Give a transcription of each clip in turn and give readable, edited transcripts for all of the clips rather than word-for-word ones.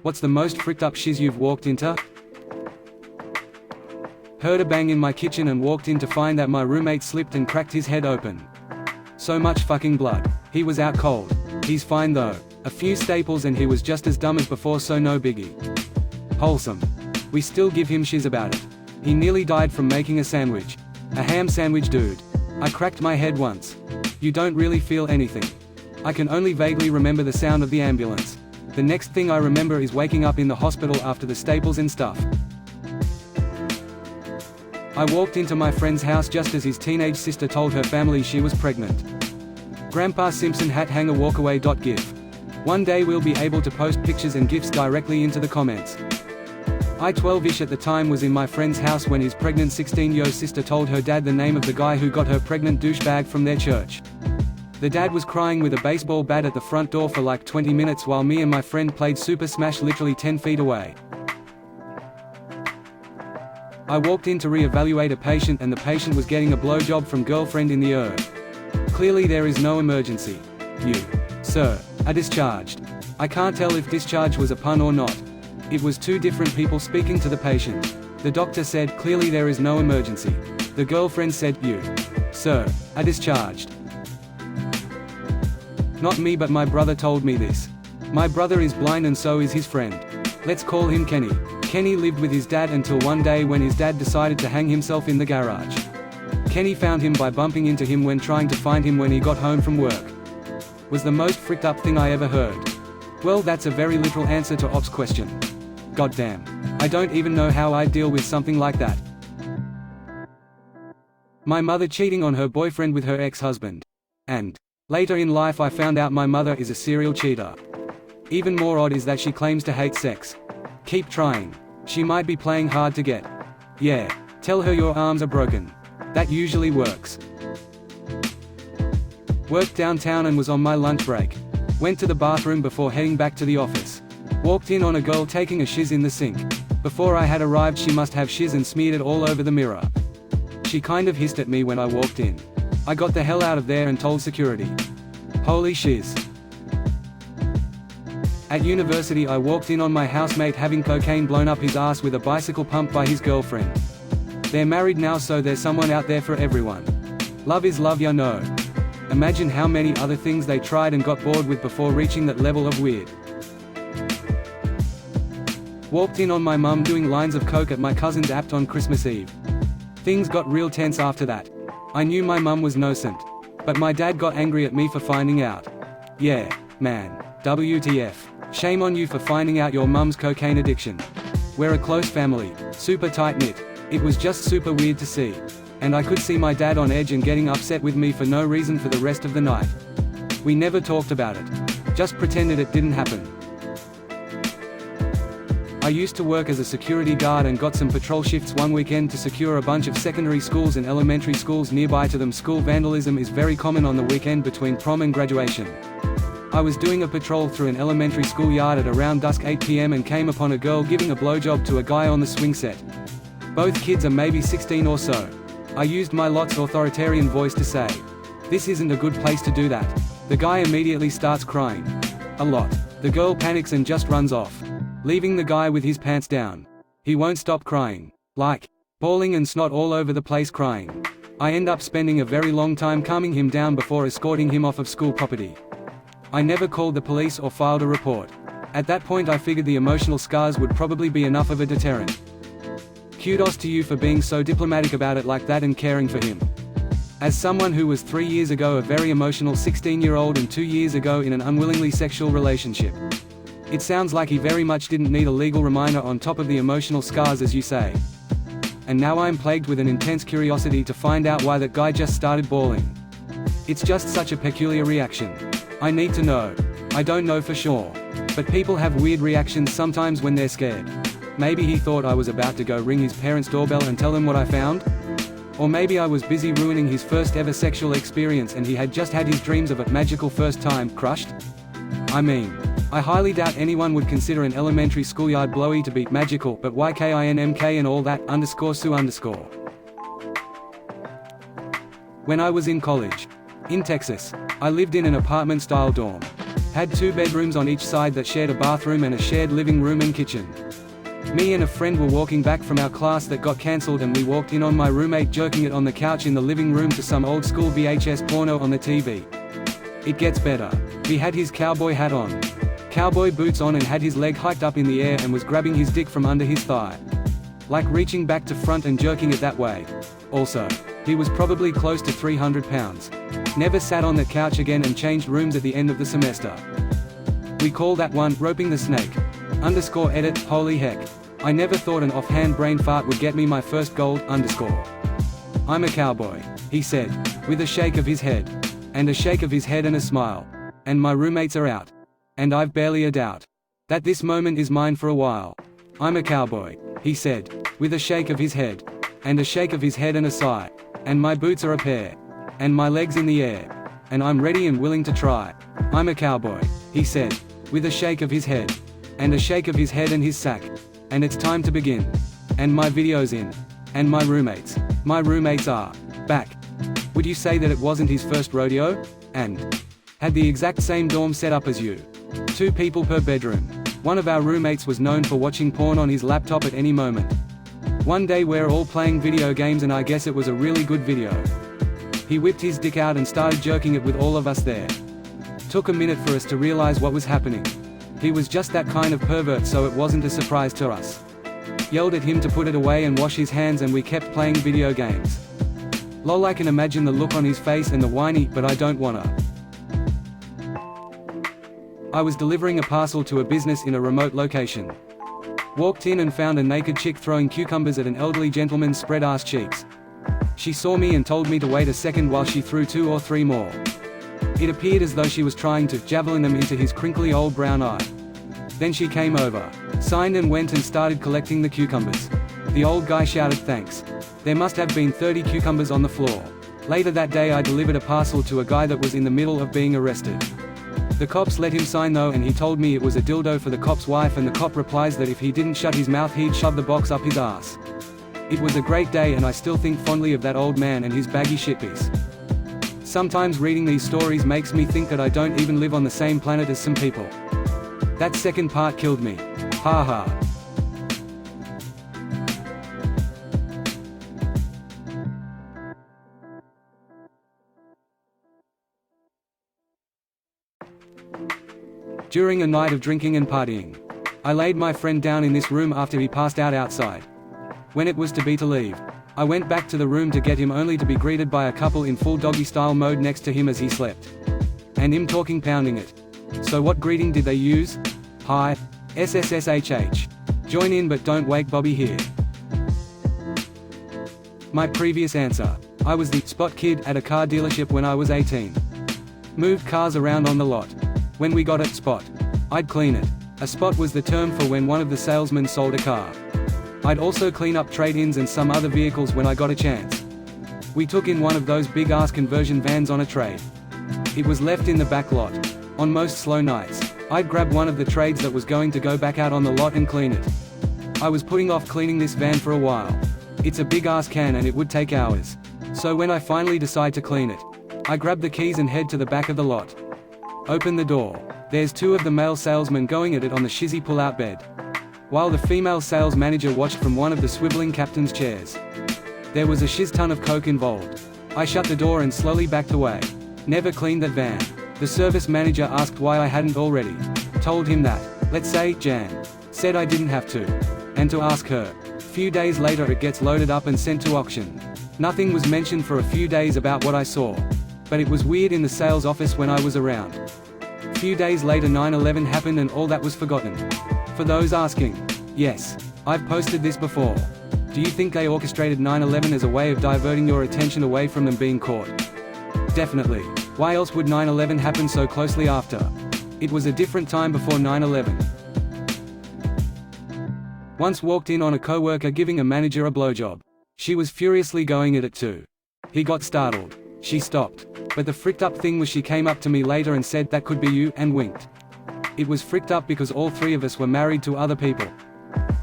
What's the most fricked up shiz you've walked into? Heard a bang in my kitchen and walked in to find that my roommate slipped and cracked his head open. So much fucking blood. He was out cold. He's fine though. A few staples and he was just as dumb as before, so no biggie. Wholesome. We still give him shiz about it. He nearly died from making a sandwich. A ham sandwich, dude. I cracked my head once. You don't really feel anything. I can only vaguely remember the sound of the ambulance. The next thing I remember is waking up in the hospital after the staples and stuff. I walked into my friend's house just as his teenage sister told her family she was pregnant. Grandpa Simpson hat hanger walkaway .gif. One day we'll be able to post pictures and gifs directly into the comments. I 12-ish at the time was in my friend's house when his pregnant 16-year-old sister told her dad the name of the guy who got her pregnant douchebag from their church. The dad was crying with a baseball bat at the front door for like 20 minutes while me and my friend played Super Smash literally 10 feet away. I walked in to re-evaluate a patient and the patient was getting a blowjob from girlfriend in the ER. Clearly there is no emergency. You, sir, are discharged. I can't tell if discharge was a pun or not. It was two different people speaking to the patient. The doctor said, clearly there is no emergency. The girlfriend said, you, sir, are discharged. Not me, but my brother told me this. My brother is blind and so is his friend. Let's call him Kenny. Kenny lived with his dad until one day when his dad decided to hang himself in the garage. Kenny found him by bumping into him when trying to find him when he got home from work. Was the most fricked up thing I ever heard. Well, that's a very literal answer to Op's question. Goddamn. I don't even know how I'd deal with something like that. My mother cheating on her boyfriend with her ex-husband. And later in life I found out my mother is a serial cheater. Even more odd is that she claims to hate sex. Keep trying. She might be playing hard to get. Yeah. Tell her your arms are broken. That usually works. Worked downtown and was on my lunch break. Went to the bathroom before heading back to the office. Walked in on a girl taking a shiz in the sink. Before I had arrived she must have shiz and smeared it all over the mirror. She kind of hissed at me when I walked in. I got the hell out of there and told security. Holy shiz. At university I walked in on my housemate having cocaine blown up his ass with a bicycle pump by his girlfriend. They're married now, so there's someone out there for everyone. Love is love, you know. Imagine how many other things they tried and got bored with before reaching that level of weird. Walked in on my mum doing lines of coke at my cousin's apt on Christmas Eve. Things got real tense after that. I knew my mum was innocent. But my dad got angry at me for finding out. Yeah, man. WTF. Shame on you for finding out your mum's cocaine addiction. We're a close family, super tight-knit. It was just super weird to see. And I could see my dad on edge and getting upset with me for no reason for the rest of the night. We never talked about it. Just pretended it didn't happen. I used to work as a security guard and got some patrol shifts one weekend to secure a bunch of secondary schools and elementary schools nearby to them. School vandalism is very common on the weekend between prom and graduation. I was doing a patrol through an elementary school yard at around dusk 8 p.m. and came upon a girl giving a blowjob to a guy on the swing set. Both kids are maybe 16 or so. I used my lot's authoritarian voice to say, "This isn't a good place to do that." The guy immediately starts crying. A lot. The girl panics and just runs off, leaving the guy with his pants down. He won't stop crying. Like, bawling and snot all over the place crying. I end up spending a very long time calming him down before escorting him off of school property. I never called the police or filed a report. At that point I figured the emotional scars would probably be enough of a deterrent. Kudos to you for being so diplomatic about it like that and caring for him. As someone who was 3 years ago a very emotional 16-year-old and 2 years ago in an unwillingly sexual relationship, it sounds like he very much didn't need a legal reminder on top of the emotional scars, as you say. And now I'm plagued with an intense curiosity to find out why that guy just started bawling. It's just such a peculiar reaction. I need to know. I don't know for sure. But people have weird reactions sometimes when they're scared. Maybe he thought I was about to go ring his parents' doorbell and tell them what I found? Or maybe I was busy ruining his first ever sexual experience and he had just had his dreams of a magical first time crushed? I mean, I highly doubt anyone would consider an elementary schoolyard blowy to be magical, but YKINMK and all that _Sue_. When I was in college, in Texas, I lived in an apartment-style dorm. Had 2 bedrooms on each side that shared a bathroom and a shared living room and kitchen. Me and a friend were walking back from our class that got cancelled, and we walked in on my roommate jerking it on the couch in the living room to some old school VHS porno on the TV. It gets better. He had his cowboy hat on, cowboy boots on, and had his leg hiked up in the air and was grabbing his dick from under his thigh, like reaching back to front and jerking it that way. Also, he was probably close to 300 pounds. Never sat on that couch again and changed rooms at the end of the semester. We call that one roping the snake. _edit, holy heck. I never thought an offhand brain fart would get me my first gold. I'm a cowboy, he said, with a shake of his head. And a shake of his head and a smile. And my roommates are out. And I've barely a doubt that this moment is mine for a while. I'm a cowboy, he said, with a shake of his head. And a shake of his head and a sigh. And my boots are a pair. And my legs in the air. And I'm ready and willing to try. I'm a cowboy, he said, with a shake of his head. And a shake of his head and his sack. And it's time to begin. And my video's in. And my roommates are back. Would you say that it wasn't his first rodeo? And had the exact same dorm setup as you. 2 people per bedroom. One of our roommates was known for watching porn on his laptop at any moment. One day we're all playing video games, and I guess it was a really good video. He whipped his dick out and started jerking it with all of us there. Took a minute for us to realize what was happening. He was just that kind of pervert, so it wasn't a surprise to us. Yelled at him to put it away and wash his hands, and we kept playing video games. Lol, I can imagine the look on his face and the whiny, but I don't wanna. I was delivering a parcel to a business in a remote location. Walked in and found a naked chick throwing cucumbers at an elderly gentleman's spread-ass cheeks. She saw me and told me to wait a second while she threw 2 or 3 more. It appeared as though she was trying to javelin them into his crinkly old brown eye. Then she came over, signed, and went and started collecting the cucumbers. The old guy shouted thanks. There must have been 30 cucumbers on the floor. Later that day I delivered a parcel to a guy that was in the middle of being arrested. The cops let him sign though, and he told me it was a dildo for the cop's wife, and the cop replies that if he didn't shut his mouth he'd shove the box up his ass. It was a great day, and I still think fondly of that old man and his baggy shitpiece. Sometimes reading these stories makes me think that I don't even live on the same planet as some people. That second part killed me. Ha ha. During a night of drinking and partying, I laid my friend down in this room after he passed out outside. When it was to leave, I went back to the room to get him, only to be greeted by a couple in full doggy-style mode next to him as he slept. And him talking, pounding it. So what greeting did they use? Hi. SSSHH. Join in but don't wake Bobby here. My previous answer. I was the spot kid at a car dealership when I was 18. Moved cars around on the lot. When we got a spot, I'd clean it. A spot was the term for when one of the salesmen sold a car. I'd also clean up trade-ins and some other vehicles when I got a chance. We took in one of those big-ass conversion vans on a trade. It was left in the back lot. On most slow nights, I'd grab one of the trades that was going to go back out on the lot and clean it. I was putting off cleaning this van for a while. It's a big-ass can and it would take hours. So when I finally decide to clean it, I grab the keys and head to the back of the lot. Open the door. There's 2 of the male salesmen going at it on the shizzy pull-out bed, while the female sales manager watched from one of the swiveling captain's chairs. There was a shiz ton of coke involved. I shut the door and slowly backed away. Never cleaned that van. The service manager asked why I hadn't already. Told him that, let's say, Jan said I didn't have to. And to ask her. Few days later it gets loaded up and sent to auction. Nothing was mentioned for a few days about what I saw. But it was weird in the sales office when I was around. Few days later 9/11 happened and all that was forgotten. For those asking, yes, I've posted this before. Do you think they orchestrated 9/11 as a way of diverting your attention away from them being caught? Definitely. Why else would 9/11 happen so closely after? It was a different time before 9/11. Once walked in on a coworker giving a manager a blowjob. She was furiously going at it too. He got startled. She stopped. But the fricked up thing was she came up to me later and said that could be you, and winked. It was fricked up because all 3 of us were married to other people.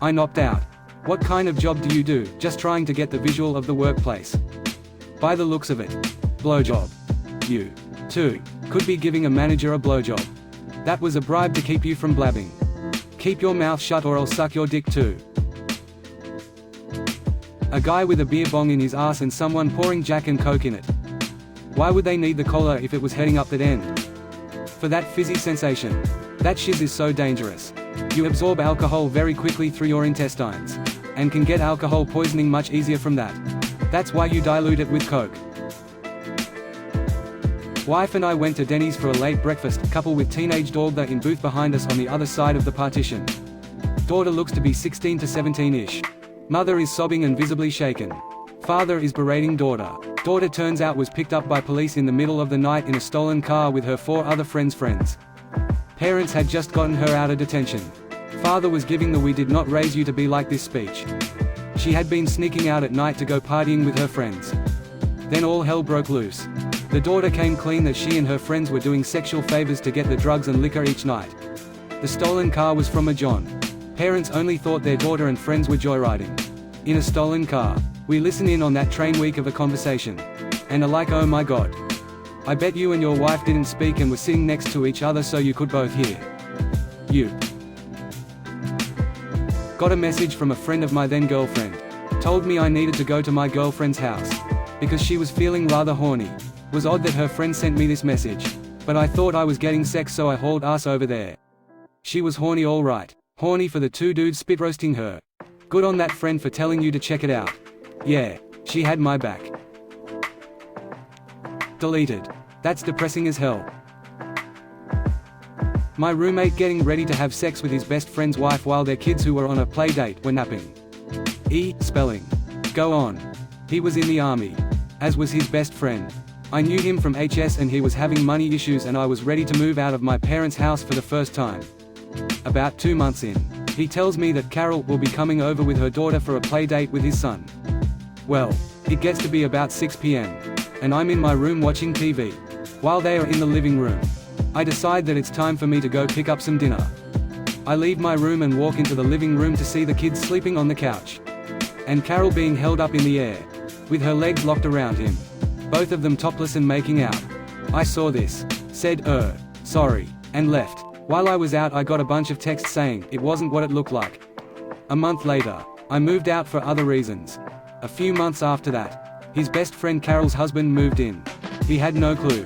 I knocked out. What kind of job do you do? Just trying to get the visual of the workplace. By the looks of it. Blowjob. You, too, could be giving a manager a blowjob. That was a bribe to keep you from blabbing. Keep your mouth shut or I'll suck your dick too. A guy with a beer bong in his ass and someone pouring Jack and Coke in it. Why would they need the collar if it was heading up that end? For that fizzy sensation. That shiz is so dangerous. You absorb alcohol very quickly through your intestines. And can get alcohol poisoning much easier from that. That's why you dilute it with Coke. Wife and I went to Denny's for a late breakfast, couple with teenage daughter in booth behind us on the other side of the partition. Daughter looks to be 16 to 17-ish. Mother is sobbing and visibly shaken. Father is berating daughter. Daughter turns out was picked up by police in the middle of the night in a stolen car with her 4 other friends. Parents had just gotten her out of detention. Father was giving the "we did not raise you to be like this" speech. She had been sneaking out at night to go partying with her friends. Then all hell broke loose. The daughter came clean that she and her friends were doing sexual favors to get the drugs and liquor each night. The stolen car was from a John. Parents only thought their daughter and friends were joyriding. In a stolen car. We listen in on that train week of a conversation. And are like, oh my god. I bet you and your wife didn't speak and were sitting next to each other so you could both hear. You. Got a message from a friend of my then girlfriend. Told me I needed to go to my girlfriend's house. Because she was feeling rather horny. Was odd that her friend sent me this message. But I thought I was getting sex so I hauled ass over there. She was horny all right. Horny for the 2 dudes spit roasting her. Good on that friend for telling you to check it out. Yeah, she had my back. Deleted. That's depressing as hell. My roommate getting ready to have sex with his best friend's wife while their kids who were on a play date were napping. Spelling. Go on. He was in the army. As was his best friend. I knew him from HS and he was having money issues and I was ready to move out of my parents' house for the first time. About 2 months in. He tells me that Carol will be coming over with her daughter for a play date with his son. Well, it gets to be about 6 p.m. and I'm in my room watching TV. While they are in the living room, I decide that it's time for me to go pick up some dinner. I leave my room and walk into the living room to see the kids sleeping on the couch. And Carol being held up in the air, with her legs locked around him. Both of them topless and making out. I saw this, said sorry, and left. While I was out I got a bunch of texts saying it wasn't what it looked like. A month later, I moved out for other reasons. A few months after that, his best friend Carol's husband moved in. He had no clue.